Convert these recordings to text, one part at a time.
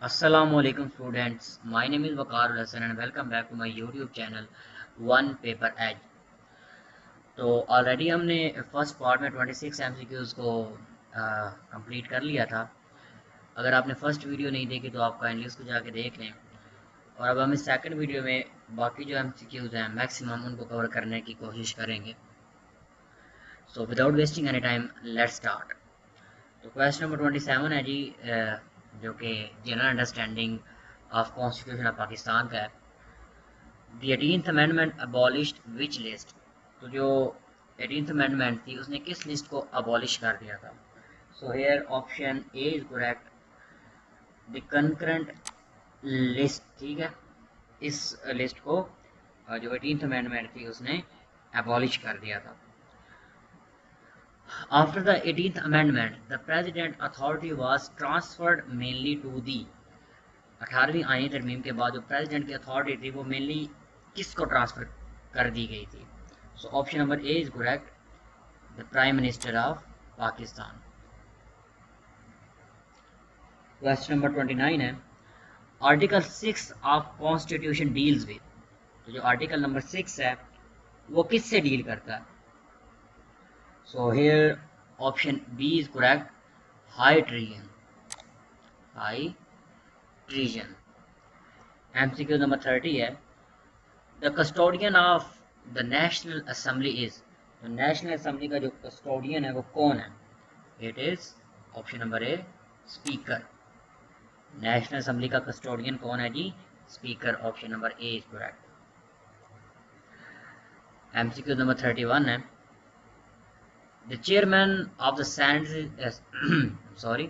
Assalamualaikum students, my name is Waqar Hassan and welcome back to my YouTube channel One Paper Edge। तो already हमने first part में 26 MCQs को complete कर लिया था। अगर आपने फर्स्ट वीडियो नहीं देखी तो आप काइंडली उसको जाके देख लें। और अब हम इस सेकंड वीडियो में बाकी जो MCQs हैं मैक्सिमम उनको कवर करने की कोशिश करेंगे। So without wasting any time let's start. तो क्वेश्चन नंबर 27 है जी, जो कि general understanding of constitution of Pakistan का है। The 18th amendment abolished which list. तो जो 18th अमेंडमेंट थी उसने किस लिस्ट को अबॉलिश कर दिया था? सो here option A is correct, the concurrent list. ठीक है, इस लिस्ट को जो 18th अमेंडमेंट थी उसने अबॉलिश कर दिया था। After the 18th Amendment, the President authority was transferred mainly to the 18वीं आईनी तरमीम के बाद जो प्रेसिडेंट की अथॉरिटी थी वो मेनली किसको ट्रांसफर कर दी गई थी? सो option number A is correct, the prime minister of Pakistan. Question number 29 है, article 6 of constitution deals with. तो जो आर्टिकल नंबर 6 है वो किससे डील करता है? So here option B is correct, high treason. High treason. MCQ number 30 है, the custodian of the national assembly is. तो नेशनल असेंबली का जो कस्टोडियन है वो कौन है? It is option number A, speaker. National assembly का कस्टोडियन कौन है जी? Speaker. Option number A is correct. MCQ number 31 है, the chairman of the senate sorry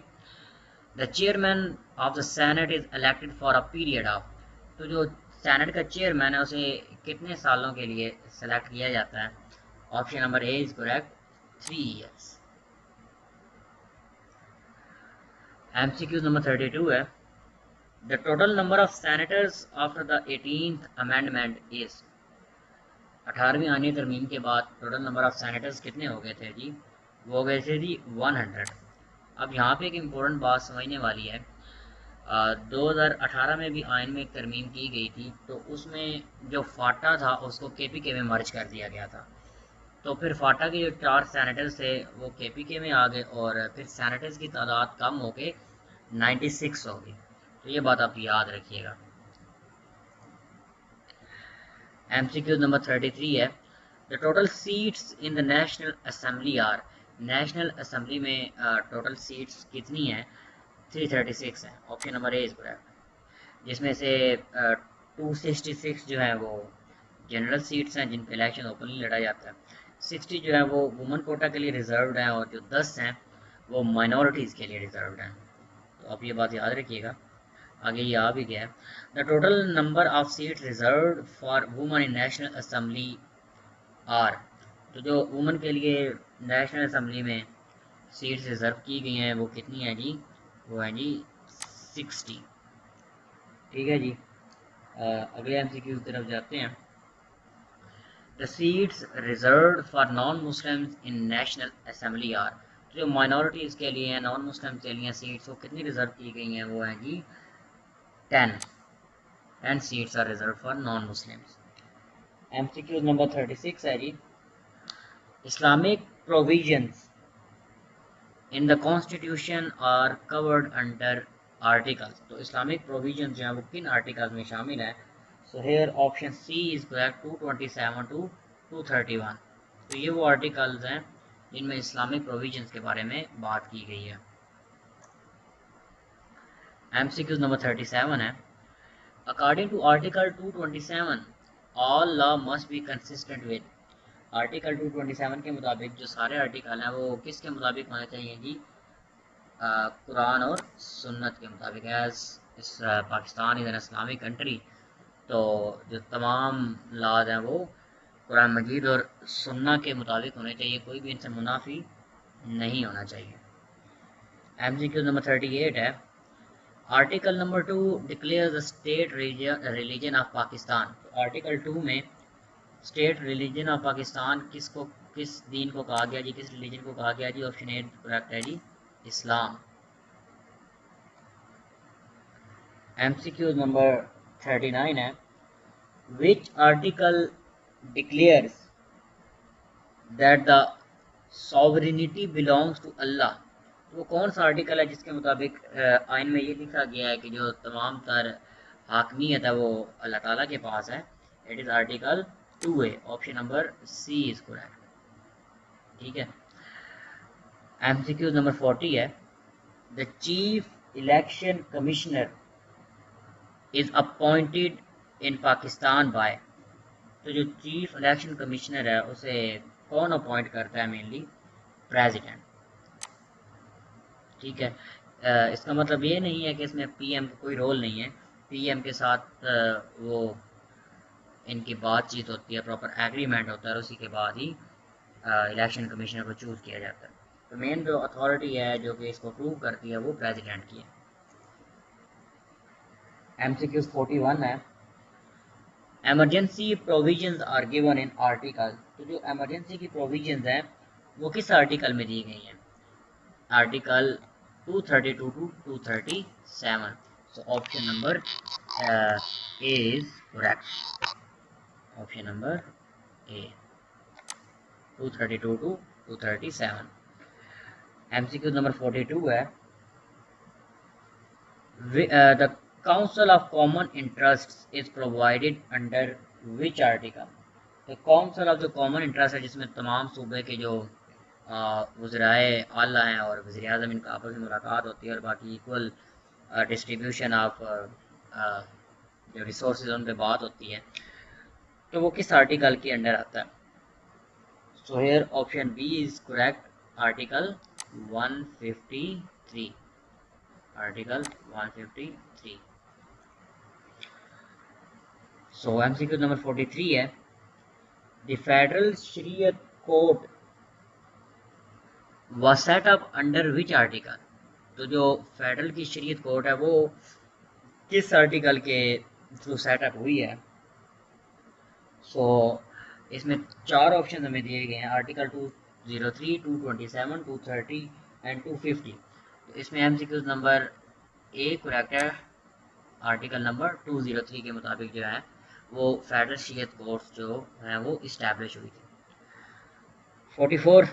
the chairman of the senate is elected for a period of. तो जो senate का chairman है उसे कितने सालों के लिए सेलेक्ट किया जाता है? Option number A is correct, 3 years। MCQ number 32 है, the total number of senators after the 18th amendment is. 18वीं आईनी तरमीम के बाद टोटल नंबर ऑफ सेनेटर्स कितने हो गए थे जी? वो हो गए थे जी 100। अब यहाँ पे एक इम्पोर्टेंट बात समझने वाली है, 2018 में भी आइन में एक तरमीम की गई थी, तो उसमें जो फाटा था उसको KPK में मर्ज कर दिया गया था। तो फिर फाटा के जो 4 सेनेटर्स थे वो KPK में आ गए और फिर सेनेटर्स की तादाद कम हो के 96 हो गई। तो ये बात आप याद रखिएगा। MCQ नंबर 33 है, the total seats in the national Assembly are. National Assembly में टोटल सीट्स कितनी है? 336 है। Option number A is correct, जिसमें से 266 जो है वो जनरल सीट्स हैं जिन पे इलेक्शन ओपनली लड़ा जाता है, 60 जो है वो वुमेन कोटा के लिए रिजर्व्ड हैं और जो 10 हैं वो माइनॉरिटीज़ के लिए रिजर्व्ड हैं। तो आप ये बात याद रखिएगा, आगे ये आ भी गया। The total number of seat reserve for women in National Assembly are. तो जो वुमेन के लिए नेशनल असेंबली में सीट्स रिजर्व की गई हैं वो कितनी है जी? वो है जी 60। ठीक है जी, अगले MCQ की तरफ जाते हैं। The seats reserve for non Muslims in National Assembly are. जो माइनॉरिटीज़ के लिए हैं, नॉन मुस्लिम के लिए सीट्स वो कितनी रिजर्व की गई हैं? वो हैं जी 10 seats are reserved for non Muslims. MCQ number 36 है जी, Islamic provisions in the constitution are covered under articles. तो इस्लामिक प्रोविजन जो है वो किन आर्टिकल्स में शामिल है? So here option C is correct, 227 to 231। तो ये वो आर्टिकल्स हैं जिनमें इस्लामिक प्रोविजंस के बारे में बात की गई है। MCQ नंबर 37 है, according to article 227 all law must be consistent with. Article 227 के मुताबिक जो सारे आर्टिकल हैं वो किसके मुताबिक होने चाहिए जी? कुरान और सुन्नत के मुताबिक। एज इस Pakistan is an Islamic country, तो जो तमाम लाज हैं वो कुरान मजीद और सुन्ना के मुताबिक होने चाहिए, कोई भी इनसे मुनाफी नहीं होना चाहिए। MCQ नंबर 38 है, article number 2 declare the state religion of Pakistan. तो आर्टिकल 2 में स्टेट रिलीजन ऑफ पाकिस्तान किसको, किस दीन को कहा गया जी? किस रिलीजन को कहा गया जी? ऑप्शन ए करेक्ट है जी, इस्लाम। MCQ नंबर 39 है, which article declares that the sovereignty belongs to Allah। वो कौन सा आर्टिकल है जिसके मुताबिक आइन में ये लिखा गया है कि जो तमाम तर हाकमियत है वो अल्लाह ताला के पास है। It is article 2A, option number C is correct. ठीक है। MCQ नंबर 40 है, the chief election commissioner is appointed in Pakistan by. तो जो चीफ इलेक्शन कमिश्नर है उसे कौन अपॉइंट करता है? Mainly president. ठीक है। इसका मतलब ये नहीं है कि इसमें पीएम का कोई रोल नहीं है। पीएम के साथ वो इनकी बातचीत होती है, प्रॉपर एग्रीमेंट होता है और उसी के बाद ही इलेक्शन कमिश्नर को चूज़ किया जाता है। तो मेन जो अथॉरिटी है जो कि इसको अप्रूव करती है वो प्रेसिडेंट की है। MCQ 41 है, emergency provisions are given in article. तो जो एमरजेंसी की प्रोविजंस हैं वो किस आर्टिकल में दी गई हैं? Article 232 to 237। So option number A is correct. Option number A 232 to 237। MCQ number 42 है, the council of common interest is provided under which article. तो काउंसिल ऑफ जो कॉमन इंटरेस्ट है जिसमें तमाम सूबे के जो वज़राए आला हैं और वज़ीर आज़म इनका आपस में मुलाकात होती है और बाकी इक्वल डिस्ट्रीब्यूशन ऑफ जो रिसोर्सेज उन पर बात होती है, तो वो किस आर्टिकल के अंडर आता है? So here option B is correct, article 153। Article 153। So MCQ number 43 है, the federal Shariat court was set up under which article। तो जो फेडरल की शरीयत कोर्ट है वो किस आर्टिकल के थ्रू सेटअप हुई है? सो इसमें चार ऑप्शन हमें दिए गए हैं, आर्टिकल 203, 227, 230 एंड 250। तो इसमें MCQ नंबर ए करेक्ट है, आर्टिकल नंबर 203 के मुताबिक जो है वो फेडरल शरीयत कोर्ट जो है वो इस्टेब्लिश हुई थी। 44,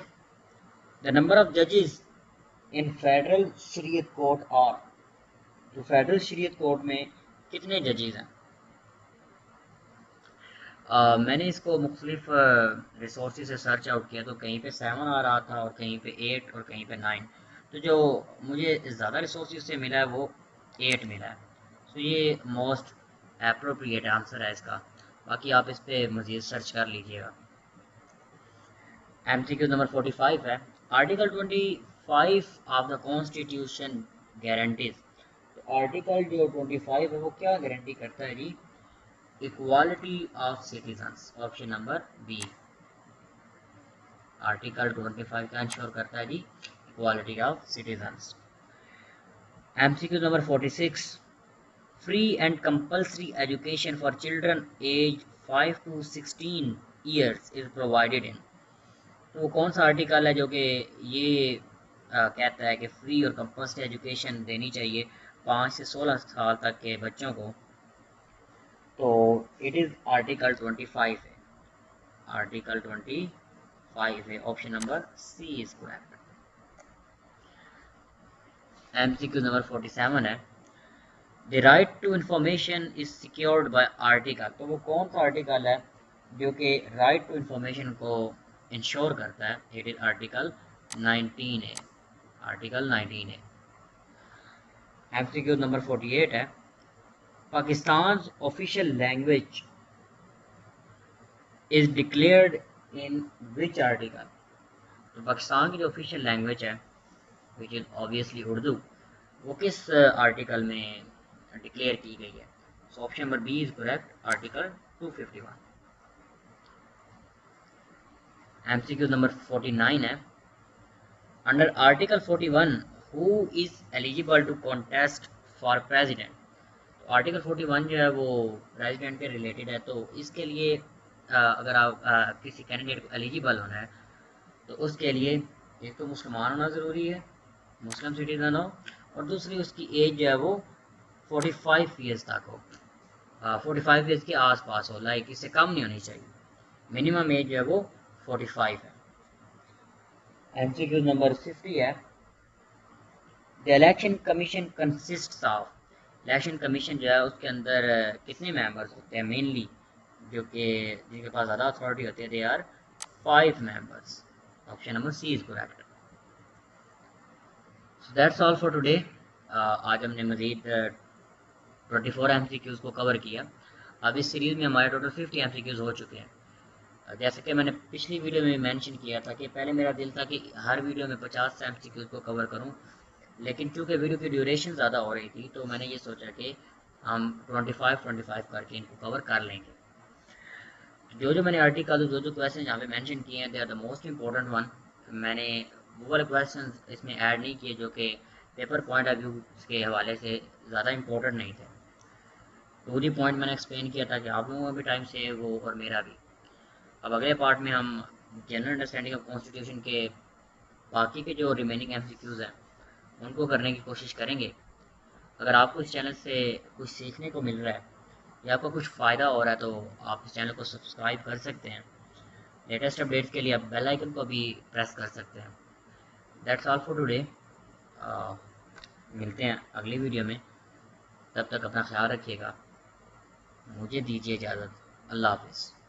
द नंबर ऑफ जजेस इन फेडरल शरीयत कोर्ट आर। तो फेडरल शरीयत कोर्ट में कितने जजेस हैं? मैंने इसको मुख्तलिफ रिसोर्सेज से सर्च आउट किया तो कहीं पे 7 आ रहा था और कहीं पे 8 और कहीं पे 9। तो जो मुझे ज़्यादा रिसोर्सेज से मिला है वो 8 मिला है। तो ये मोस्ट अप्रोप्रिएट आंसर है इसका। बाकी आप इस पर मज़ीद सर्च कर लीजिएगा। MCQ नंबर 45 है, article 25 of the constitution guarantees. तो आर्टिकल जो 25 है वो क्या गारंटी करता है जी? Equality of citizens. Option number B, article 25 का इंश्योर करता है जी equality of citizens. MCQ number 46, free and compulsory education for children age 5 to 16 years is provided in. तो वो कौन सा आर्टिकल है जो कि ये कहता है कि फ्री और कंपल्सरी एजुकेशन देनी चाहिए 5 से 16 साल तक के बच्चों को? तो इट इज़ आर्टिकल 25 है। आर्टिकल 25 है, option number C is correct. MCQ number 47 है, the right to information is secured by article. तो वो कौन सा आर्टिकल है जो कि राइट टू इंफॉर्मेशन को इंश्योर करता है? इट इज आर्टिकल 19 है। आर्टिकल 19 है। MCQ नंबर 48 है, Pakistan official language is declared in which article. तो पाकिस्तान की जो ऑफिशियल लैंग्वेज है विच इज ऑब्वियसली उर्दू, वो किस आर्टिकल में डिक्लेयर की गई है? So option number B is correct, article 251। MCQ number 49 है, under article 41 who is eligible to contest for president. तो आर्टिकल 41 जो है वो प्रेसिडेंट के रिलेटेड है। तो इसके लिए अगर आप किसी कैंडिडेट को एलिजिबल होना है तो उसके लिए एक तो मुसलमान होना ज़रूरी है, मुस्लिम सिटीज़न हो, और दूसरी उसकी एज जो है वो 45 ईयर्स तक हो, 45 ईयर्स के आसपास हो, लाइक इससे कम नहीं होनी चाहिए। मिनिमम एज जो है वो 45 है। एमसीक्यू नंबर 50 है, the election commission consists of, election commission जो है उसके अंदर कितने मेंबर्स होते हैं मेनली, जो कि जिनके पास ज़्यादा अथॉरिटी होती है, they are 5 members. Option number C is correct. So that's all for today. आज हमने मजीद 24 एमसीक्यूज को कवर किया। अब इस सीरीज में हमारे टोटल 50 एमसीक्यूज हो चुके हैं। जैसे कि मैंने पिछली वीडियो में मेंशन किया था कि पहले मेरा दिल था कि हर वीडियो में 50 एमसीक्यूज को कवर करूं, लेकिन चूंकि वीडियो की ड्यूरेशन ज़्यादा हो रही थी तो मैंने ये सोचा कि हम 25 करके इनको कवर कर लेंगे। जो जो मैंने आर्टिकल, जो जो क्वेश्चन यहाँ पे मेंशन किए हैं, they are the most important one. मैंने वो वाले क्वेश्चन इसमें ऐड नहीं किए जो कि पेपर पॉइंट ऑफ व्यू के हवाले से ज़्यादा इंपॉर्टेंट नहीं थे। पूरी पॉइंट मैंने एक्सप्लेन किया था कि आप लोगों का भी टाइम सेव हो और मेरा भी। अब अगले पार्ट में हम जनरल अंडरस्टैंडिंग ऑफ कॉन्स्टिट्यूशन के बाकी के जो रिमेनिंग एमसीक्यूज हैं उनको करने की कोशिश करेंगे। अगर आपको इस चैनल से कुछ सीखने को मिल रहा है या आपको कुछ फ़ायदा हो रहा है तो आप इस चैनल को सब्सक्राइब कर सकते हैं। लेटेस्ट अपडेट्स के लिए आप बेल आइकन को भी प्रेस कर सकते हैं। That's all for today. मिलते हैं अगली वीडियो में, तब तक अपना ख्याल रखिएगा। मुझे दीजिए इजाज़त। अल्लाह हाफिज़।